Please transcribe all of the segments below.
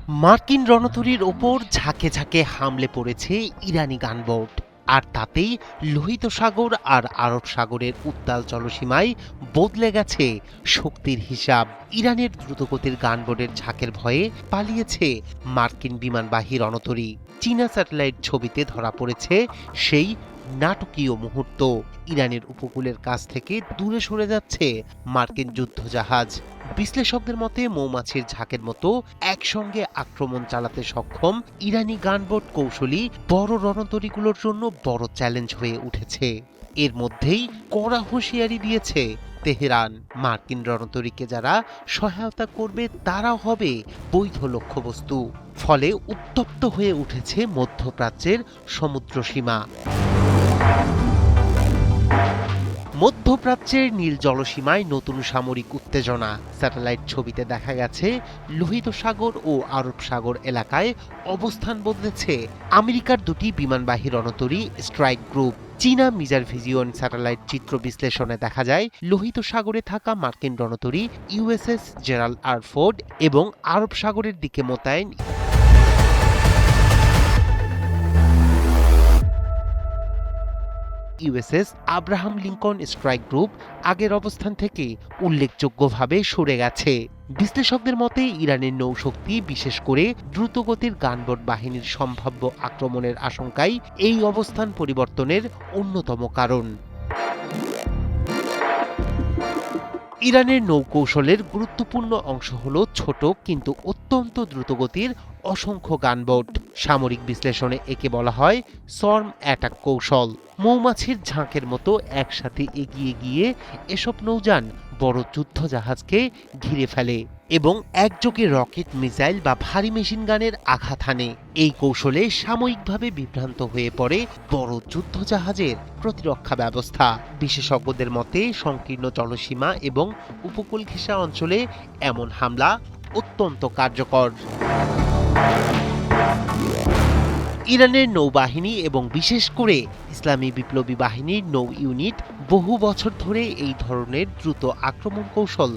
মার্কিন রণতরীর ওপর ঝাঁকে ঝাঁকে হামলে পড়েছে ইরানি গানবোট, আর তাতেই লোহিত সাগর আর আরব সাগরের উত্তাল জলসীমায় বদলে গেছে শক্তির হিসাব। ইরানের দ্রুতগতির গানবোটের ঝাঁকের ভয়ে পালিয়েছে মার্কিন বিমানবাহী রণতরী। চীনা স্যাটেলাইট ছবিতে ধরা পড়েছে সেই নাটকীয় মুহূর্ত। ইরানের উপকূলের কাছ থেকে দূরে সরে যাচ্ছে মার্কিন যুদ্ধজাহাজ। বিশ্লেষকদের মতে মৌমাছির ঝাঁকের মতো একসঙ্গে আক্রমণ চালাতে সক্ষম ইরানি গানবোট কৌশলী বড় রণতরীগুলোর জন্য বড় চ্যালেঞ্জ হয়ে উঠেছে। এর মধ্যেই কড়া হুঁশিয়ারি দিয়েছে তেহরান, মার্কিন রণতরীকে যারা সহায়তা করবে তারাও হবে বৈধ লক্ষ্যবস্তু। ফলে উত্তপ্ত হয়ে উঠেছে মধ্যপ্রাচ্যের সমুদ্র সীমা। মধ্যপ্রাচ্যের নীল জলসীমায় নতুন সামরিক উত্তেজনা। স্যাটেলাইট ছবিতে দেখা গেছে লোহিত সাগর ও আরব সাগর এলাকায় অবস্থান বদলেছে আমেরিকার দুটি বিমানবাহী রণতরী স্ট্রাইক গ্রুপ। চীনা মিজার ভিজিয়ন স্যাটেলাইট চিত্র বিশ্লেষণে দেখা যায় লোহিত সাগরে থাকা মার্কিন রণতরী ইউএসএস জেরাল্ড আর ফোর্ড এবং আরব সাগরের দিকে মোতায়েন USS Abraham Lincoln strike group আগের অবস্থান থেকে উল্লেখযোগ্যভাবে সরে গেছে। বিশ্লেষকদের মতে ইরানের নৌশক্তি, বিশেষ করে দ্রুতগতির গানবোট বাহিনীর সম্ভাব্য আক্রমণের আশঙ্কাই এই অবস্থান পরিবর্তনের অন্যতম কারণ। ইরানের নৌকৌশলের গুরুত্বপূর্ণ অংশ হল ছোট কিন্তু অত্যন্ত দ্রুতগতির অসংখ্য গানবোট। সামরিক বিশ্লেষণে একে বলা হয় সর্ম অ্যাটাক কৌশল। মৌমাছির ঝাঁকের মতো একসাথে এগিয়ে গিয়ে এসব নৌযান বড় যুদ্ধজাহাজকে ঘিরে ফেলে এবং একযোগে রকেট, মিসাইল বা ভারী মেশিনগানের আঘাত হানে। এই কৌশলে সাময়িকভাবে বিভ্রান্ত হয়ে পড়ে বড় যুদ্ধজাহাজের প্রতিরক্ষা ব্যবস্থা। বিশেষজ্ঞদের মতে সংকীর্ণ জলসীমা এবং উপকূল ঘেঁষা অঞ্চলে এমন হামলা অত্যন্ত কার্যকর। ইরানের নৌবাহিনী এবং বিশেষ করে ইসলামী বিপ্লবী বাহিনীর নৌ ইউনিট বহু বছর ধরে এই ধরনের দ্রুত আক্রমণ কৌশল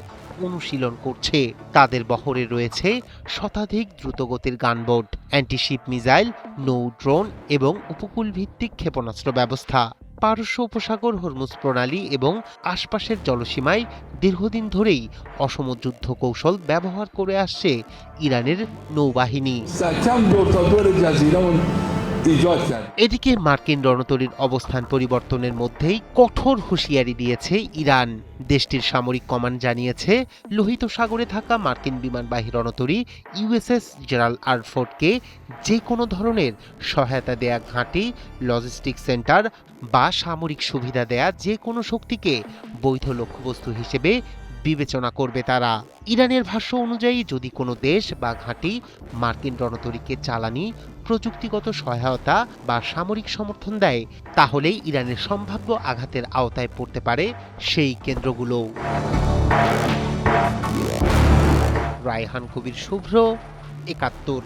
অনুশীলন করছে। তাদের বহরে রয়েছে শতাধিক দ্রুতগতির গানবোট, অ্যান্টিশিপ মিসাইল, নৌ ড্রোন এবং উপকূল ভিত্তিক ক্ষেপণাস্ত্র ব্যবস্থা। পারস্য উপসাগর, হরমুজ প্রণালী এবং আশপাশের জলসীমায় দীর্ঘদিন ধরেই অসম যুদ্ধ কৌশল ব্যবহার করে আসছে ইরানের নৌবাহিনী। এদিকে মার্কিন রণতরীর অবস্থান পরিবর্তনের মধ্যেই কঠোর হুঁশিয়ারি দিয়েছে ইরান। দেশটির সামরিক কমান্ড জানিয়েছে লোহিত সাগরে থাকা মার্কিন বিমানবাহী রণতরী ইউএসএস জেরাল্ড আর ফোর্ডকে যে কোনো ধরনের সহায়তা দেয়া ঘাঁটি, লজিস্টিক সেন্টার বা সামরিক সুবিধা দেয়া যে কোনো শক্তিকে বৈধ লক্ষ্যবস্তু হিসেবে বিবেচনা করবে তারা। ইরানের ভাষ্য অনুযায়ী যদি কোনো দেশ বা ঘাঁটি মার্কিন রণতরীকে জ্বালানি, প্রযুক্তিগত সহায়তা বা সামরিক সমর্থন দেয়, তাহলেই ইরানের সম্ভাব্য আঘাতের আওতায় পড়তে পারে সেই কেন্দ্রগুলো। রায়হান কবির, শুভ্র, ৭১।